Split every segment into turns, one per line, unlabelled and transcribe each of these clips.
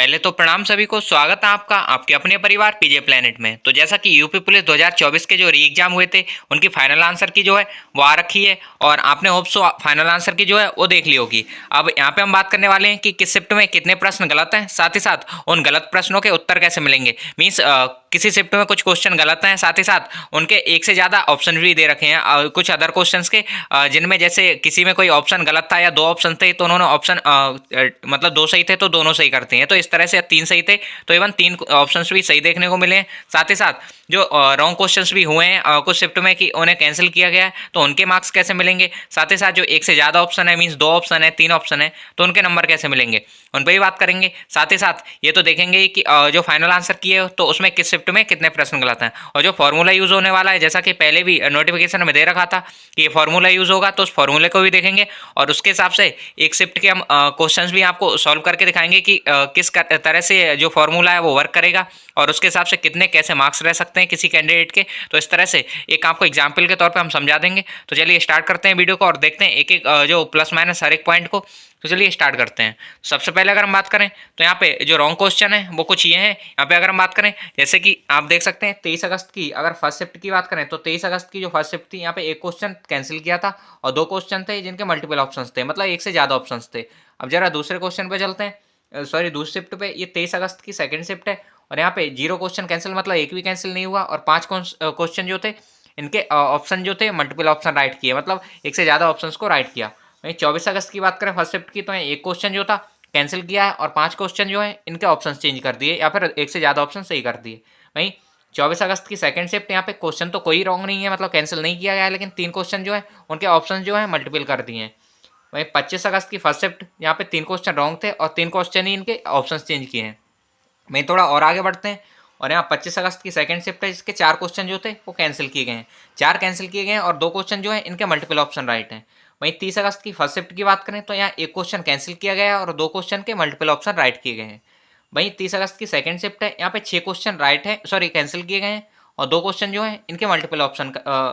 पहले तो प्रणाम सभी को, स्वागत है आपका आपके अपने परिवार पीजे प्लेनेट में। तो जैसा कि यूपी पुलिस 2024 के जो री एग्जाम हुए थे उनकी फाइनल आंसर की जो है वो आ रखी है और आपने होप्स फाइनल आंसर की जो है वो देख ली होगी। अब यहाँ पे हम बात करने वाले हैं कि किस शिफ्ट में कितने प्रश्न गलत हैं, साथ ही साथ उन गलत प्रश्नों के उत्तर कैसे मिलेंगे। मीन्स किसी शिफ्ट में कुछ क्वेश्चन गलत हैं, साथ ही साथ उनके एक से ज़्यादा ऑप्शन भी दे रखे हैं कुछ अदर क्वेश्चंस के, जिनमें जैसे किसी में कोई ऑप्शन गलत था या दो ऑप्शन थे तो उन्होंने ऑप्शन मतलब दो सही थे तो दोनों सही करते हैं। तो इस तरह से तीन सही थे तो इवन तीन ऑप्शंस भी सही देखने को मिले हैं। साथ ही साथ जो रॉन्ग क्वेश्चंस भी हुए हैं कुछ शिफ्ट में कि उन्हें कैंसिल किया गया है तो उनके मार्क्स कैसे मिलेंगे। साथ ही साथ जो एक से ज़्यादा ऑप्शन है, मीन्स दो ऑप्शन है, तीन ऑप्शन है, तो उनके नंबर कैसे मिलेंगे, उन पर भी बात करेंगे। साथ ही साथ ये तो देखेंगे कि जो फाइनल आंसर किए तो उसमें किस शिफ्ट में कितने प्रश्न गलत हैं, और जो फॉर्मूला यूज होने वाला है जैसा कि पहले भी नोटिफिकेशन में दे रखा था कि ये फॉर्मूला यूज होगा, तो उस फॉर्मूले को भी देखेंगे और उसके हिसाब से एक शिफ्ट के हम क्वेश्चंस भी आपको सॉल्व करके दिखाएंगे कि किस तरह से जो फॉर्मूला है वो वर्क करेगा और उसके हिसाब से कितने कैसे मार्क्स रह सकते हैं किसी कैंडिडेट के। तो इस तरह से एक आपको एग्जाम्पल के तौर पे हम समझा देंगे। तो चलिए स्टार्ट करते हैं वीडियो को और देखते हैं एक एक जो प्लस माइनस हर एक पॉइंट को। तो चलिए स्टार्ट करते हैं। सबसे पहले अगर हम बात करें तो यहाँ पे जो रॉन्ग क्वेश्चन है वो कुछ ये हैं। यहाँ पे अगर हम बात करें जैसे कि आप देख सकते हैं 23 अगस्त की अगर फर्स्ट शिफ्ट की बात करें तो 23 अगस्त की जो फर्स्ट शिफ्ट थी यहाँ पे एक क्वेश्चन कैंसिल किया था और दो क्वेश्चन थे जिनके मल्टीपल ऑप्शन थे, मतलब एक से ज़्यादा ऑप्शन थे। अब जरा दूसरे क्वेश्चन पे चलते हैं, सॉरी दूसरी शिफ्ट पे। ये 23 अगस्त की सेकंड शिफ्ट है और यहाँ पे जीरो क्वेश्चन कैंसिल, मतलब एक भी कैंसिल नहीं हुआ और पांच क्वेश्चन जो थे इनके ऑप्शन जो थे मल्टीपल ऑप्शन राइट किए, मतलब एक से ज़्यादा ऑप्शन को राइट किया। वहीं 24 अगस्त की बात करें फर्स्ट शिफ्ट की तो एक क्वेश्चन जो था कैंसिल किया है और पांच क्वेश्चन जो है इनके ऑप्शन चेंज कर दिए या फिर एक से ज़्यादा ऑप्शन सही कर दिए। वहीं 24 अगस्त की सेकंड शिफ्ट यहाँ पे क्वेश्चन तो कोई रॉन्ग नहीं है, मतलब कैंसिल नहीं किया गया है, लेकिन तीन क्वेश्चन जो है उनके ऑप्शन जो है मल्टीपल कर दिए हैं। वहीं 25 अगस्त की फर्स्ट शिफ्ट यहाँ पे तीन क्वेश्चन रॉन्ग थे और तीन क्वेश्चन ही इनके ऑप्शन चेंज किए हैं। वहीं थोड़ा और आगे बढ़ते हैं और यहाँ 25 अगस्त की सेकंड शिफ्ट है, इसके चार क्वेश्चन जो थे वो कैंसिल किए गए हैं, चार कैंसिल किए गए हैं और दो क्वेश्चन जो है इनके मल्टीपल ऑप्शन राइट हैं। वहीं 30 अगस्त की फर्स्ट शिफ्ट की बात करें तो यहाँ एक क्वेश्चन कैंसिल किया गया है और दो क्वेश्चन के मल्टीपल ऑप्शन राइट किए गए हैं। वहीं 30 अगस्त की सेकंड शिफ्ट है, यहाँ पे छः क्वेश्चन राइट है, सॉरी कैंसिल किए गए हैं और दो क्वेश्चन जो है इनके मल्टीपल ऑप्शन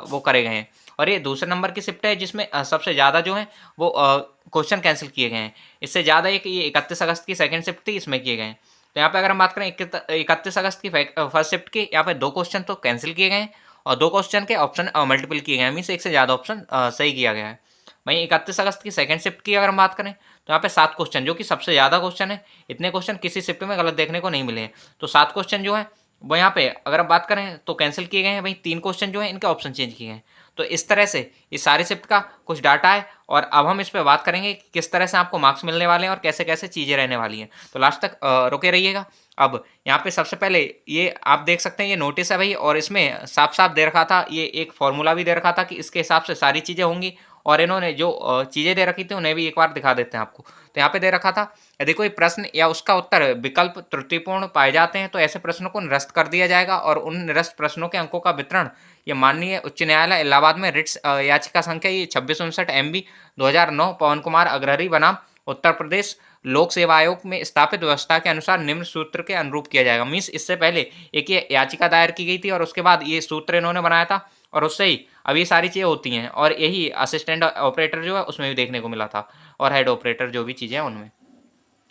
वो करे गए हैं। और ये दूसरे नंबर की शिफ्ट है जिसमें सबसे ज़्यादा जो है वो क्वेश्चन कैंसिल किए गए हैं। इससे ज़्यादा एक ये 31 अगस्त की सेकंड शिफ्ट थी, इसमें किए गए हैं। तो यहाँ पे अगर हम बात करें 31 अगस्त की फर्स्ट शिफ्ट की, यहाँ पे दो क्वेश्चन तो कैंसिल किए गए हैं और दो क्वेश्चन के ऑप्शन मल्टीपल किए गए हैं, मीन्स एक से ज़्यादा ऑप्शन सही किया गया है। वहीं 31 अगस्त की सेकंड शिफ्ट की अगर हम बात करें तो यहाँ पे सात क्वेश्चन जो कि सबसे ज़्यादा क्वेश्चन है, इतने क्वेश्चन किसी शिफ्ट में गलत देखने को नहीं मिले हैं। तो सात क्वेश्चन जो है वो यहाँ पे अगर हम बात करें तो कैंसिल किए गए हैं, वहीं तीन क्वेश्चन जो है इनके ऑप्शन चेंज किए हैं। तो इस तरह से ये सारे शिफ्ट का कुछ डाटा है और अब हम इस पर बात करेंगे कि किस तरह से आपको मार्क्स मिलने वाले हैं और कैसे कैसे चीज़ें रहने वाली हैं। तो लास्ट तक रुके रहिएगा। अब यहाँ पे सबसे पहले ये आप देख सकते हैं ये नोटिस है भाई, और इसमें साफ साफ दे रखा था, ये एक फॉर्मूला भी दे रखा था कि इसके हिसाब से सारी चीज़ें होंगी और इन्होंने जो चीज़ें दे रखी थी उन्हें भी एक बार दिखा देते हैं आपको। तो यहाँ पे दे रखा था यदि कोई प्रश्न या उसका उत्तर विकल्प त्रुटिपूर्ण पाए जाते हैं तो ऐसे प्रश्नों को निरस्त कर दिया जाएगा और उन निरस्त प्रश्नों के अंकों का वितरण ये माननीय उच्च न्यायालय इलाहाबाद में रिट्स याचिका संख्या ये 2659 MB 2009 पवन कुमार अग्रहरी बनाम उत्तर प्रदेश लोक सेवा आयोग में स्थापित व्यवस्था के अनुसार निम्न सूत्र के अनुरूप किया जाएगा। मीन्स इससे पहले एक ये याचिका दायर की गई थी और उसके बाद ये सूत्र इन्होंने बनाया था और उससे ही अब ये सारी चीज़ें होती हैं और यही असिस्टेंट ऑपरेटर जो है उसमें भी देखने को मिला था और हेड ऑपरेटर जो भी चीज़ें हैं उनमें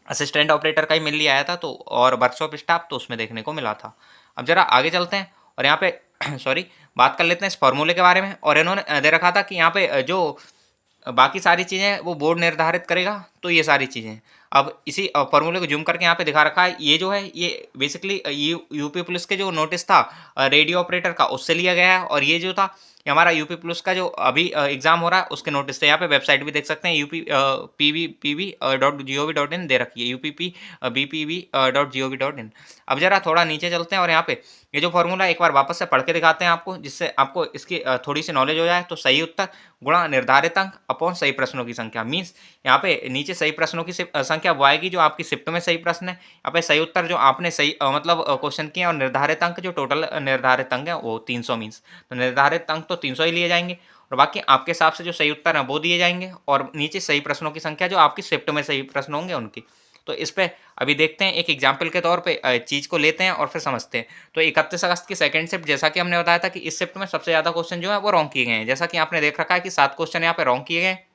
असिस्टेंट ऑपरेटर का ही मिल लिया आया था तो, और वर्कशॉप स्टाफ तो उसमें देखने को मिला था। अब जरा आगे चलते हैं और यहाँ पे सॉरी बात कर लेते हैं इस फॉर्मूले के बारे में। और इन्होंने दे रखा था कि यहाँ पे जो बाकी सारी चीज़ें वो बोर्ड निर्धारित करेगा, तो ये सारी चीज़ें अब इसी फॉर्मूले को जूम करके यहाँ पे दिखा रखा है। ये जो है ये बेसिकली यूपी पुलिस के जो नोटिस था रेडियो ऑपरेटर का उससे लिया गया है और ये जो था ये हमारा यूपी पुलिस का जो अभी एग्जाम हो रहा है उसके नोटिस से। यहाँ पे वेबसाइट भी देख सकते हैं UPPV.gov.in दे रखी है, UPPBPV.gov.in। अब जरा थोड़ा नीचे चलते हैं और यहाँ पे ये जो फॉर्मूला एक बार वापस से पढ़ के दिखाते हैं आपको, जिससे आपको इसकी थोड़ी सी नॉलेज हो जाए। तो सही उत्तर गुणा निर्धारित अंक अपॉन सही प्रश्नों की संख्या, मीन्स यहाँ पे नीचे सही प्रश्नों की संख्या वो आएगी जो आपकी शिफ्ट में सही प्रश्न है। यहाँ पे सही उत्तर जो आपने सही मतलब क्वेश्चन किए और निर्धारित अंक जो टोटल निर्धारित अंक है वो 300, मीन्स तो निर्धारित अंक तो 300 ही लिए जाएंगे और बाकी आपके हिसाब से जो सही उत्तर है वो दिए जाएंगे और नीचे सही प्रश्नों की संख्या जो आपकी शिफ्ट में सही प्रश्न होंगे उनकी। तो इस पे अभी देखते हैं एक एग्जाम्पल के तौर पे चीज़ को लेते हैं और फिर समझते हैं। तो 31 अगस्त की सेकंड शिफ्ट, जैसा कि हमने बताया था कि इस शिफ्ट में सबसे ज़्यादा क्वेश्चन जो है वो रॉन्ग किए गए हैं। जैसा कि आपने देख रखा है कि 7 क्वेश्चन यहाँ पे रॉन्ग किए गए हैं,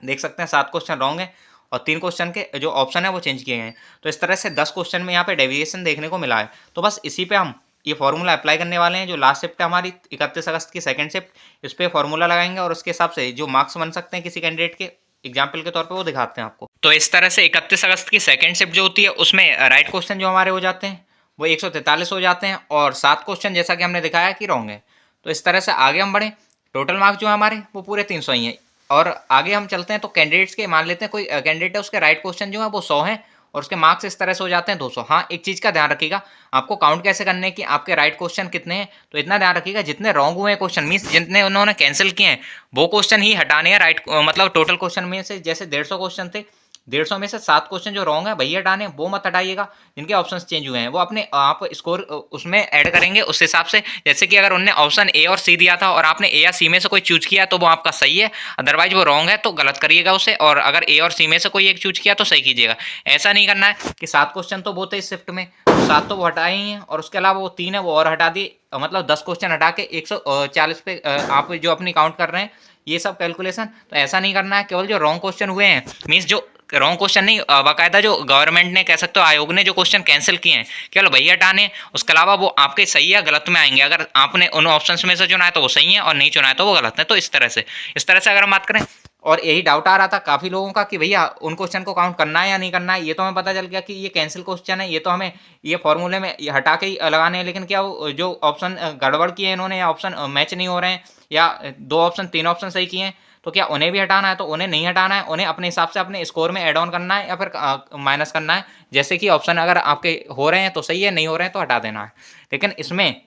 देख सकते हैं 7 क्वेश्चन रॉन्ग है और 3 क्वेश्चन के जो ऑप्शन है वो चेंज किए गए हैं। तो इस तरह से 10 क्वेश्चन में यहाँ पे डेविएशन देखने को मिला है। तो बस इसी पे हम ये फॉर्मूला अप्लाई करने वाले हैं। जो लास्ट शिफ्ट है हमारी 31 अगस्त की सेकंड शिफ्ट, इस पे फॉर्मूला लगाएंगे और उसके हिसाब से जो मार्क्स बन सकते हैं किसी कैंडिडेट के एग्जाम्पल के तौर पे वो दिखाते हैं आपको। तो इस तरह से 31 अगस्त की सेकंड शिफ्ट जो होती है उसमें राइट क्वेश्चन जो हमारे हो जाते हैं वो 143 हो जाते हैं और 7 क्वेश्चन जैसा कि हमने दिखाया कि रॉन्ग है। तो इस तरह से आगे हम बढ़े, टोटल मार्क्स जो है हमारे वो पूरे 300 ही हैं। और आगे हम चलते हैं तो कैंडिडेट्स के मान लेते हैं कोई कैंडिडेट है उसके राइट क्वेश्चन जो है वो 100 हैं और उसके मार्क्स इस तरह से हो जाते हैं 200। हाँ, एक चीज़ का ध्यान रखिएगा, आपको काउंट कैसे करने हैं कि आपके राइट क्वेश्चन कितने हैं। तो इतना ध्यान रखिएगा जितने रॉन्ग हुए हैं क्वेश्चन मीन्स जितने उन्होंने कैंसिल किए हैं वो क्वेश्चन ही हटाने हैं राइट, मतलब टोटल क्वेश्चन में से जैसे 150 क्वेश्चन थे, 150 में से 7 क्वेश्चन जो रॉन्ग है वही हटाने, वो मत हटाइएगा। जिनके ऑप्शंस चेंज हुए हैं वो अपने आप स्कोर उसमें ऐड करेंगे उस हिसाब से। जैसे कि अगर उन्होंने ऑप्शन ए और सी दिया था और आपने ए या सी में से कोई चूज किया तो वो आपका सही है, अदरवाइज वो रॉन्ग है तो गलत करिएगा उसे। और अगर ए और सी में से कोई एक चूज किया तो सही कीजिएगा। ऐसा नहीं करना है कि 7 क्वेश्चन तो वो थे इस शिफ्ट में, 7 तो वो हटाए ही हैं और उसके अलावा वो 3 है वो और हटा दिए, मतलब 10 क्वेश्चन हटा के 140 पे आप जो अपनी काउंट कर रहे हैं ये सब कैलकुलेशन। तो ऐसा नहीं करना है। केवल जो रॉन्ग क्वेश्चन हुए हैं मीन्स जो रॉन्ग क्वेश्चन नहीं, बाकायदा जो गवर्नमेंट ने कह सकते हो आयोग ने जो क्वेश्चन कैंसिल किए हैं केवल वही हटाने, उसके अलावा वो आपके सही या गलत में आएंगे। अगर आपने उन ऑप्शंस में से चुना है तो वो सही है और नहीं चुना है तो वो गलत है। तो इस तरह से अगर हम बात करें, और यही डाउट आ रहा था काफ़ी लोगों का कि भैया उन क्वेश्चन को काउंट करना है या नहीं करना है। ये तो हमें पता चल गया कि ये कैंसिल क्वेश्चन है, ये तो हमें ये फॉर्मूले में ये हटा के ही लगाने हैं। लेकिन क्या वो जो ऑप्शन गड़बड़ किए इन्होंने या ऑप्शन मैच नहीं हो रहे हैं या 2 ऑप्शन 3 ऑप्शन सही किए हैं तो क्या उन्हें भी हटाना है? तो उन्हें नहीं हटाना है, उन्हें अपने हिसाब से अपने स्कोर में ऐड ऑन करना है या फिर माइनस करना है। जैसे कि ऑप्शन अगर आपके हो रहे हैं तो सही है, नहीं हो रहे हैं तो हटा देना है। लेकिन इसमें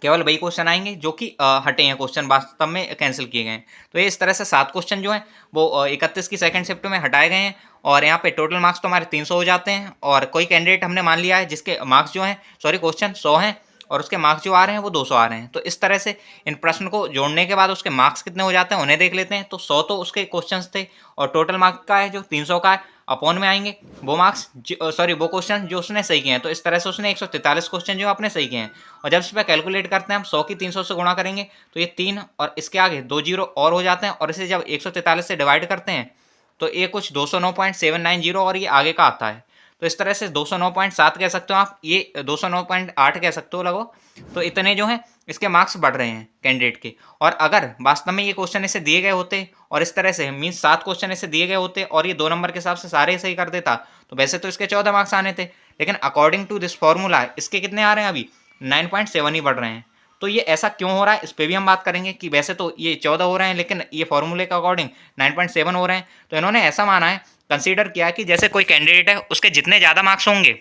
केवल वही क्वेश्चन आएंगे जो कि हटे हैं, क्वेश्चन वास्तव में कैंसिल किए गए हैं। तो ये इस तरह से 7 क्वेश्चन जो हैं वो 31 की सेकंड शिफ्ट में हटाए गए हैं और यहाँ पे टोटल मार्क्स तो हमारे 300 हो जाते हैं। और कोई कैंडिडेट हमने मान लिया है जिसके मार्क्स जो हैं, सॉरी क्वेश्चन 100 हैं और उसके मार्क्स जो आ रहे हैं वो 200 आ रहे हैं। तो इस तरह से इन प्रश्न को जोड़ने के बाद उसके मार्क्स कितने हो जाते हैं उन्हें देख लेते हैं। तो 100 तो उसके क्वेश्चंस थे और टोटल मार्क्स का है जो 300 का है, अपॉन में आएंगे वो मार्क्स, सॉरी वो क्वेश्चन जो उसने सही किए हैं। तो इस तरह से उसने 143 क्वेश्चन जो आपने सही किए हैं और जब इस पर कैलकुलेट करते हैं हम 100 की 300 से गुणा करेंगे तो ये 3 और इसके आगे 2 जीरो और हो जाते हैं और इसे जब 143 से डिवाइड करते हैं तो ये कुछ 209.790 और ये आगे का आता है। तो इस तरह से 209.7 कह सकते हो आप, ये 209.8 कह सकते हो लगभग। तो इतने जो हैं इसके मार्क्स बढ़ रहे हैं कैंडिडेट के। और अगर वास्तव में ये क्वेश्चन इसे दिए गए होते और इस तरह से मीन्स 7 क्वेश्चन इसे दिए गए होते और ये 2 नंबर के हिसाब से सारे सही कर देता तो वैसे तो इसके 14 मार्क्स आने थे। लेकिन अकॉर्डिंग टू दिस फॉर्मूला इसके कितने आ रहे हैं अभी 9.7 ही बढ़ रहे हैं। तो ये ऐसा क्यों हो रहा है इस पर भी हम बात करेंगे कि वैसे तो ये 14 हो रहे हैं लेकिन ये फॉर्मूले के अकॉर्डिंग 9.7 हो रहे हैं। तो इन्होंने ऐसा माना है, कंसीडर किया है कि जैसे कोई कैंडिडेट है उसके जितने ज़्यादा मार्क्स होंगे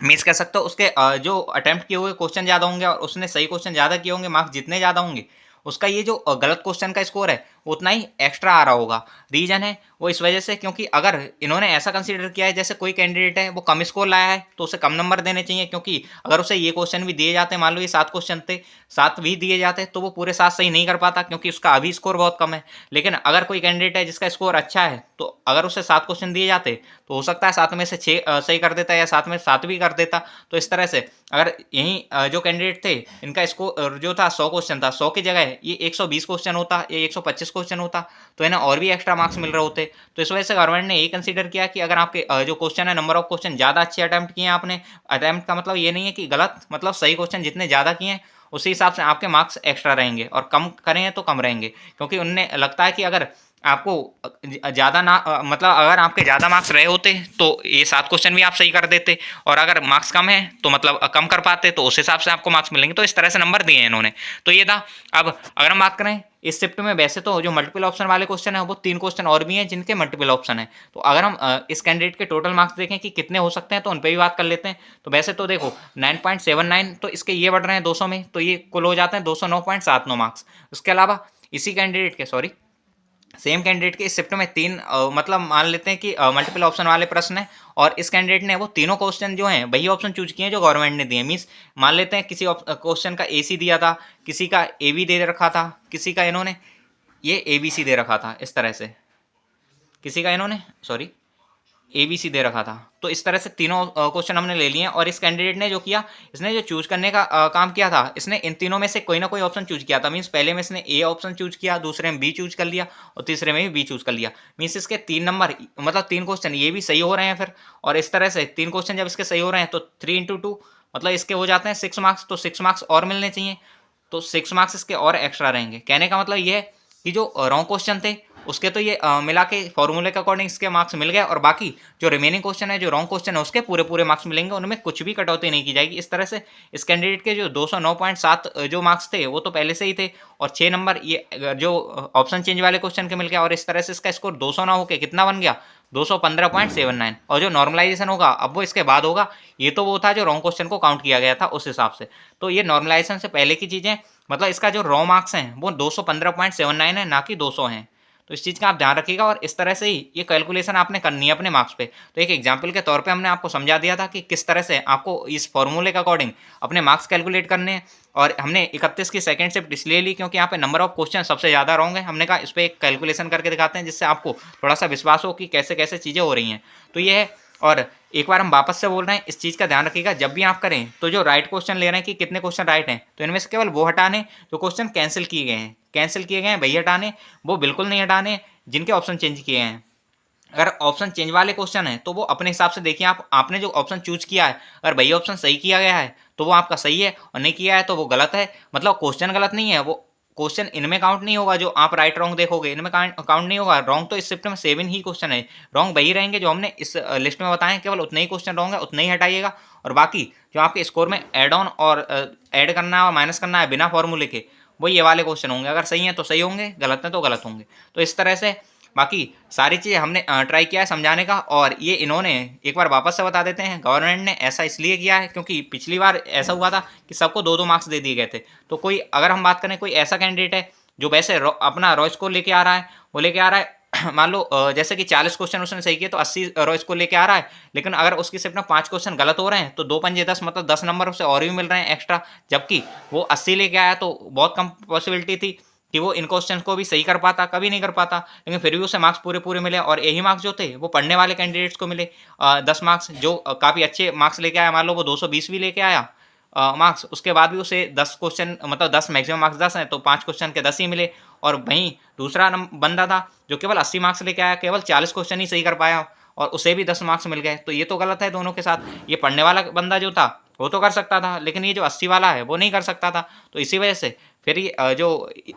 मीन्स कह सकते हो उसके जो अटेम्प्ट किए हुए क्वेश्चन ज़्यादा होंगे और उसने सही क्वेश्चन ज़्यादा किए होंगे, मार्क्स जितने ज़्यादा होंगे उसका ये जो गलत क्वेश्चन का स्कोर है उतना ही एक्स्ट्रा आ रहा होगा। रीजन है वो इस वजह से क्योंकि अगर इन्होंने ऐसा कंसीडर किया है जैसे कोई कैंडिडेट है वो कम स्कोर लाया है तो उसे कम नंबर देने चाहिए, क्योंकि अगर उसे ये क्वेश्चन भी दिए जाते हैं, मान लो ये 7 क्वेश्चन थे, 7 भी दिए जाते तो वो पूरे 7 सही नहीं कर पाता क्योंकि उसका अभी स्कोर बहुत कम है। लेकिन अगर कोई कैंडिडेट है जिसका स्कोर अच्छा है तो अगर उसे 7 क्वेश्चन दिए जाते तो हो सकता है 7 में से 6 सही कर देता या 7 में 7 भी कर देता। तो इस तरह से अगर यही जो कैंडिडेट थे इनका स्कोर जो था 100 क्वेश्चन था, 100 की जगह ये 120 क्वेश्चन होता या 125 क्वेश्चन होता तो इन्हें और भी एक्स्ट्रा मार्क्स मिल रहे होते। तो इस वजह से गवर्नमेंट ने यही कंसीडर किया कि अगर आपके जो क्वेश्चन है नंबर ऑफ क्वेश्चन ज़्यादा अच्छे अटैम्प्ट किए हैं आपने, अटैम्प्ट का मतलब ये नहीं है कि गलत, मतलब सही क्वेश्चन जितने ज़्यादा किए हैं उसी हिसाब से आपके मार्क्स एक्स्ट्रा रहेंगे और कम करें तो कम रहेंगे। क्योंकि उन्हें लगता है कि अगर आपको ज़्यादा ना मतलब अगर आपके ज़्यादा मार्क्स रहे होते तो ये 7 क्वेश्चन भी आप सही कर देते और अगर मार्क्स कम है तो मतलब कम कर पाते तो उस हिसाब से आपको मार्क्स मिलेंगे। तो इस तरह से नंबर दिए हैं इन्होंने। तो ये था। अब अगर हम बात करें इस शिफ्ट में, वैसे तो जो मल्टीपल ऑप्शन वाले क्वेश्चन है वो 3 क्वेश्चन और भी हैं जिनके मल्टीपल ऑप्शन है। तो अगर हम इस कैंडिडेट के टोटल मार्क्स देखें कि कितने हो सकते हैं तो उन पर भी बात कर लेते हैं। तो वैसे तो देखो 9.79 तो इसके ये बढ़ रहे हैं 200 में, तो ये कुल हो जाते हैं 209.79 मार्क्स। उसके अलावा इसी कैंडिडेट के, सॉरी सेम कैंडिडेट के इस शिफ्ट में 3 मतलब मान लेते हैं कि मल्टीपल ऑप्शन वाले प्रश्न है और इस कैंडिडेट ने वो तीनों क्वेश्चन जो हैं वही ऑप्शन चूज किए हैं जो गवर्नमेंट ने दिए। मीन्स मान लेते हैं किसी क्वेश्चन का AC दिया था, किसी का AB दे रखा था, किसी का इन्होंने ये ABC दे रखा था, इस तरह से किसी का इन्होंने सॉरी ABC दे रखा था। तो इस तरह से तीनों क्वेश्चन हमने ले लिए हैं और इस कैंडिडेट ने जो किया, इसने जो चूज करने का काम किया था, इसने इन तीनों में से कोई ना कोई ऑप्शन चूज किया था। मीन्स पहले में इसने ए ऑप्शन चूज किया, दूसरे में बी चूज कर लिया और तीसरे में भी बी चूज कर लिया। मीन्स इसके 3 नंबर, मतलब 3 क्वेश्चन ये भी सही हो रहे हैं फिर। और इस तरह से 3 क्वेश्चन जब इसके सही हो रहे हैं तो 3 × 2 मतलब इसके हो जाते हैं 6 मार्क्स। तो 6 मार्क्स और मिलने चाहिए, तो 6 मार्क्स इसके और एक्स्ट्रा रहेंगे। कहने का मतलब ये है कि जो रॉन्ग क्वेश्चन थे उसके तो ये मिला के फॉर्मूले के अकॉर्डिंग इसके मार्क्स मिल गए, और बाकी जो रिमेनिंग क्वेश्चन है, जो रॉन्ग क्वेश्चन है, उसके पूरे पूरे मार्क्स मिलेंगे, उनमें कुछ भी कटौती नहीं की जाएगी। इस तरह से इस कैंडिडेट के जो 209.7 जो मार्क्स थे वो तो पहले से ही थे, और 6 नंबर ये जो ऑप्शन चेंज वाले क्वेश्चन के मिल गया, और इस तरह से इसका स्कोर 200 ना होकर कितना बन गया, 215.79। और जो नॉर्मलाइजेशन होगा अब वो इसके बाद होगा। ये तो वो था जो रॉन्ग क्वेश्चन को काउंट किया गया था उस हिसाब से। तो ये नॉर्मलाइजेशन से पहले की चीज़ें, मतलब इसका जो रॉ मार्क्स हैं वो 215.79 है, ना कि 200 हैं। तो इस चीज़ का आप ध्यान रखिएगा, और इस तरह से ही ये कैलकुलेशन आपने करनी है अपने मार्क्स पे। तो एक एग्जांपल के तौर पे हमने आपको समझा दिया था कि किस तरह से आपको इस फॉर्मूले के अकॉर्डिंग अपने मार्क्स कैलकुलेट करने हैं। और हमने 31 की सेकंड शिफ्ट इसलिए ली क्योंकि यहाँ पे नंबर ऑफ क्वेश्चन सबसे ज़्यादा रॉन्ग है। हमने कहा इस पर एक कैलकुलेशन करके दिखाते हैं जिससे आपको थोड़ा सा विश्वास हो कि कैसे कैसे चीज़ें हो रही हैं। तो ये है। और एक बार हम वापस से बोल रहे हैं, इस चीज़ का ध्यान रखिएगा जब भी आप करें तो जो राइट क्वेश्चन ले रहे हैं कि कितने क्वेश्चन राइट हैं, तो इनमें से केवल वो हटाने जो क्वेश्चन कैंसिल किए गए हैं। कैंसिल किए गए हैं वही हटाने, वो बिल्कुल नहीं हटाने जिनके ऑप्शन चेंज किए हैं। अगर ऑप्शन चेंज वाले क्वेश्चन है तो वो अपने हिसाब से देखिए, आपने जो ऑप्शन चूज किया है अगर वही ऑप्शन सही किया गया है तो वो आपका सही है, और नहीं किया है तो वो गलत है। मतलब क्वेश्चन गलत नहीं है, वो क्वेश्चन इनमें काउंट नहीं होगा जो आप राइट रॉन्ग देखोगे, इनमें काउंट नहीं होगा। रॉन्ग तो इस शिफ्ट में 7 ही क्वेश्चन है, रॉन्ग वही रहेंगे जो हमने इस लिस्ट में बताए, केवल उतने ही क्वेश्चन रॉन्ग है, उतने ही हटाइएगा। और बाकी जो आपके स्कोर में एड ऑन और ऐड करना है और माइनस करना है बिना फॉर्मूले के, वो ये वाले क्वेश्चन होंगे। अगर सही है तो सही होंगे, गलत है तो गलत होंगे। तो इस तरह से बाकी सारी चीज़ें हमने ट्राई किया है समझाने का, और ये इन्होंने एक बार वापस से बता देते हैं, गवर्नमेंट ने ऐसा इसलिए किया है क्योंकि पिछली बार ऐसा हुआ था कि सबको 2-2 मार्क्स दे दिए गए थे। तो कोई, अगर हम बात करें कोई ऐसा कैंडिडेट है जो वैसे अपना रॉ स्कोर लेके आ रहा है, वो लेके आ रहा है मान लो जैसे कि 40 क्वेश्चन उसने सही किए तो 80 रॉ स्कोर लेके आ रहा है, लेकिन अगर उसकी सिर्फ ना 5 क्वेश्चन गलत हो रहे हैं तो 2 पंजे 10, मतलब 10 नंबर उसे और भी मिल रहे हैं एक्स्ट्रा। जबकि वो 80 लेके आया तो बहुत कम पॉसिबिलिटी थी कि वो इन क्वेश्चन को भी सही कर पाता, कभी नहीं कर पाता, लेकिन फिर भी उसे मार्क्स पूरे पूरे मिले। और यही मार्क्स जो थे वो पढ़ने वाले कैंडिडेट्स को मिले, 10 मार्क्स जो काफ़ी अच्छे मार्क्स लेके आया, मान लो वो 220 भी लेके आया मार्क्स, उसके बाद भी उसे 10 क्वेश्चन, मतलब 10 मैक्सिमम मार्क्स 10 हैं तो 5 क्वेश्चन के 10 ही मिले। और वहीं दूसरा बंदा था जो केवल 80 मार्क्स लेके आया, केवल 40 क्वेश्चन ही सही कर पाया और उसे भी 10 मार्क्स मिल गए। तो ये तो गलत है दोनों के साथ। ये पढ़ने वाला बंदा जो था वो तो कर सकता था, लेकिन ये जो 80 वाला है वो नहीं कर सकता था। तो इसी वजह से फिर ये जो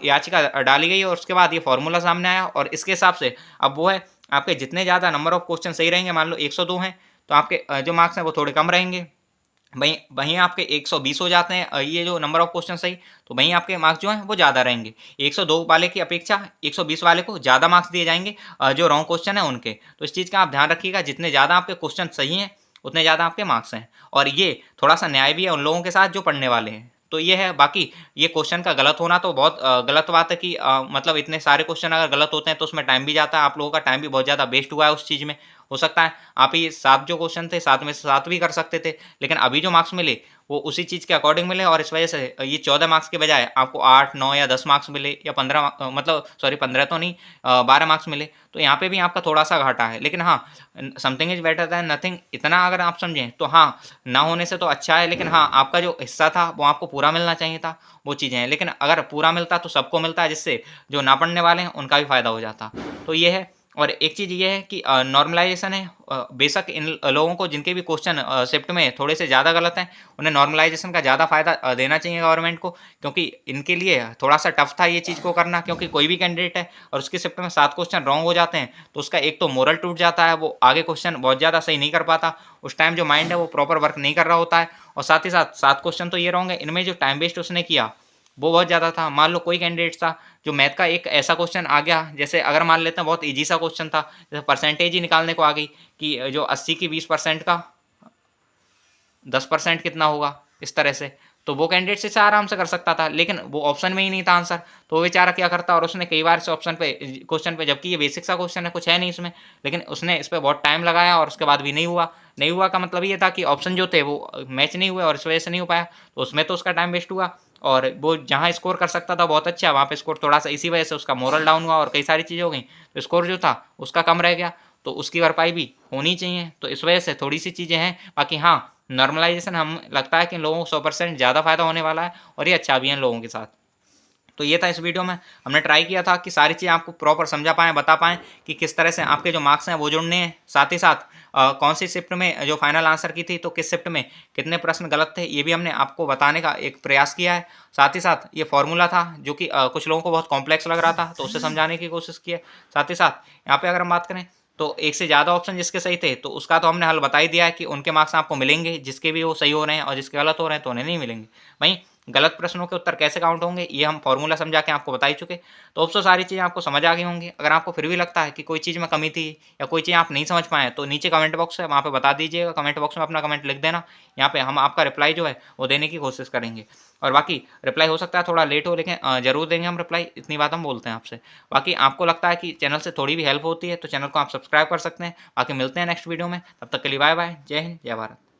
याचिका डाली गई और उसके बाद ये फॉर्मूला सामने आया, और इसके हिसाब से अब वो है आपके जितने ज़्यादा नंबर ऑफ क्वेश्चन सही रहेंगे, मान लो 102 हैं तो आपके जो मार्क्स हैं वो थोड़े कम रहेंगे। वहीं वहीं आपके 120 हो जाते हैं ये जो नंबर ऑफ क्वेश्चन सही, तो वहीं आपके मार्क्स जो हैं वो ज़्यादा रहेंगे। 102 वाले की अपेक्षा 120 वाले को ज़्यादा मार्क्स दिए जाएंगे जो रॉन्ग क्वेश्चन है उनके। तो इस चीज़ का आप ध्यान रखिएगा, जितने ज़्यादा आपके क्वेश्चन सही हैं उतने ज़्यादा आपके मार्क्स हैं। और ये थोड़ा सा न्याय भी है उन लोगों के साथ जो पढ़ने वाले हैं। तो ये है। बाकी ये क्वेश्चन का गलत होना तो बहुत गलत बात है कि मतलब इतने सारे क्वेश्चन अगर गलत होते हैं तो उसमें टाइम भी जाता है, आप लोगों का टाइम भी बहुत ज़्यादा वेस्ट हुआ है उस चीज़ में। हो सकता है आप ये 7 जो क्वेश्चन थे 7 में से 7 भी कर सकते थे, लेकिन अभी जो मार्क्स मिले वो उसी चीज़ के अकॉर्डिंग मिले, और इस वजह से ये 14 मार्क्स के बजाय आपको 8, 9 या 10 मार्क्स मिले, या 15 मतलब सॉरी 15 तो नहीं 12 मार्क्स मिले। तो यहाँ पे भी आपका थोड़ा सा घाटा है, लेकिन हाँ something is better than nothing, इतना अगर आप समझें तो हाँ ना होने से तो अच्छा है। लेकिन हाँ आपका जो हिस्सा था वो आपको पूरा मिलना चाहिए था, वो चीज़ें हैं। लेकिन अगर पूरा मिलता तो सबको मिलता है, जिससे जो ना पढ़ने वाले हैं उनका भी फ़ायदा हो जाता। तो ये है। और एक चीज़ ये है कि नॉर्मलाइजेशन है, बेशक इन लोगों को जिनके भी क्वेश्चन शिफ्ट में थोड़े से ज़्यादा गलत हैं उन्हें नॉर्मलाइजेशन का ज़्यादा फ़ायदा देना चाहिए गवर्नमेंट को, क्योंकि इनके लिए थोड़ा सा टफ था ये चीज़ को करना। क्योंकि कोई भी कैंडिडेट है और उसकी शिफ्ट में 7 क्वेश्चन रॉन्ग हो जाते हैं तो उसका एक तो मोरल टूट जाता है, वो आगे क्वेश्चन बहुत ज़्यादा सही नहीं कर पाता, उस टाइम जो माइंड है वो प्रॉपर वर्क नहीं कर रहा होता है। और साथ ही साथ 7 क्वेश्चन तो ये रॉन्ग है, इनमें जो टाइम वेस्ट उसने किया वो बहुत ज़्यादा था। मान लो कोई कैंडिडेट था जो मैथ का एक ऐसा क्वेश्चन आ गया, जैसे अगर मान लेते हैं बहुत ईजी सा क्वेश्चन था, जैसे परसेंटेज ही निकालने को आ गई कि जो 80 की 20% का 10% कितना होगा, इस तरह से। तो वो कैंडिडेट इसे आराम से कर सकता था, लेकिन वो ऑप्शन में ही नहीं था आंसर, तो वो बेचारा क्या करता, और उसने कई बार इस ऑप्शन पे क्वेश्चन पे, जबकि ये बेसिक सा क्वेश्चन है, कुछ है नहीं इसमें, लेकिन उसने इस पर बहुत टाइम लगाया और उसके बाद भी नहीं हुआ। नहीं हुआ का मतलब ये था कि ऑप्शन जो थे वो मैच नहीं हुए और इस वजह से नहीं हो पाया, तो उसमें तो उसका टाइम वेस्ट हुआ। और वो जहाँ स्कोर कर सकता था बहुत अच्छा, वहाँ पे स्कोर थोड़ा सा इसी वजह से उसका मोरल डाउन हुआ और कई सारी चीज़ें हो गई, तो स्कोर जो था उसका कम रह गया। तो उसकी भरपाई भी होनी चाहिए। तो इस वजह से थोड़ी सी चीज़ें हैं, बाकी हाँ नॉर्मलाइजेशन हम लगता है कि लोगों को 100% ज़्यादा फायदा होने वाला है और ये अच्छा भी है लोगों के साथ। तो ये था इस वीडियो में, हमने ट्राई किया था कि सारी चीज़ें आपको प्रॉपर समझा पाएँ, बता पाएँ कि किस तरह से आपके जो मार्क्स हैं वो जुड़ने हैं, साथ ही साथ कौन सी शिफ्ट में जो फाइनल आंसर की थी तो किस शिफ्ट में कितने प्रश्न गलत थे, ये भी हमने आपको बताने का एक प्रयास किया है। साथ ही साथ ये फॉर्मूला था जो कि कुछ लोगों को बहुत कॉम्प्लेक्स लग रहा था, तो उसे समझाने की कोशिश की है। साथ ही साथ यहाँ पे अगर हम बात करें तो एक से ज़्यादा ऑप्शन जिसके सही थे तो उसका तो हमने हल बता ही दिया है कि उनके मार्क्स आपको मिलेंगे, जिसके भी वो सही हो रहे हैं, और जिसके गलत हो रहे हैं तो उन्हें नहीं मिलेंगे। वहीं गलत प्रश्नों के उत्तर कैसे काउंट होंगे ये हम फॉर्मूला समझा के आपको बता ही चुके। तो होप सो सारी चीज़ें आपको समझ आ गई होंगी। अगर आपको फिर भी लगता है कि कोई चीज़ में कमी थी या कोई चीज़ आप नहीं समझ पाए तो नीचे कमेंट बॉक्स है, वहाँ पे बता दीजिएगा। कमेंट बॉक्स में अपना कमेंट लिख देना, यहाँ पे हम आपका रिप्लाई जो है वो देने की कोशिश करेंगे। और बाकी रिप्लाई हो सकता है थोड़ा लेट हो, लेकिन ज़रूर देंगे हम रिप्लाई, इतनी बात हम बोलते हैं आपसे। बाकी आपको लगता है कि चैनल से थोड़ी भी हेल्प होती है तो चैनल को आप सब्सक्राइब कर सकते हैं। बाकी मिलते हैं नेक्स्ट वीडियो में, तब तक के लिए बाय बाय, जय हिंद, जय भारत।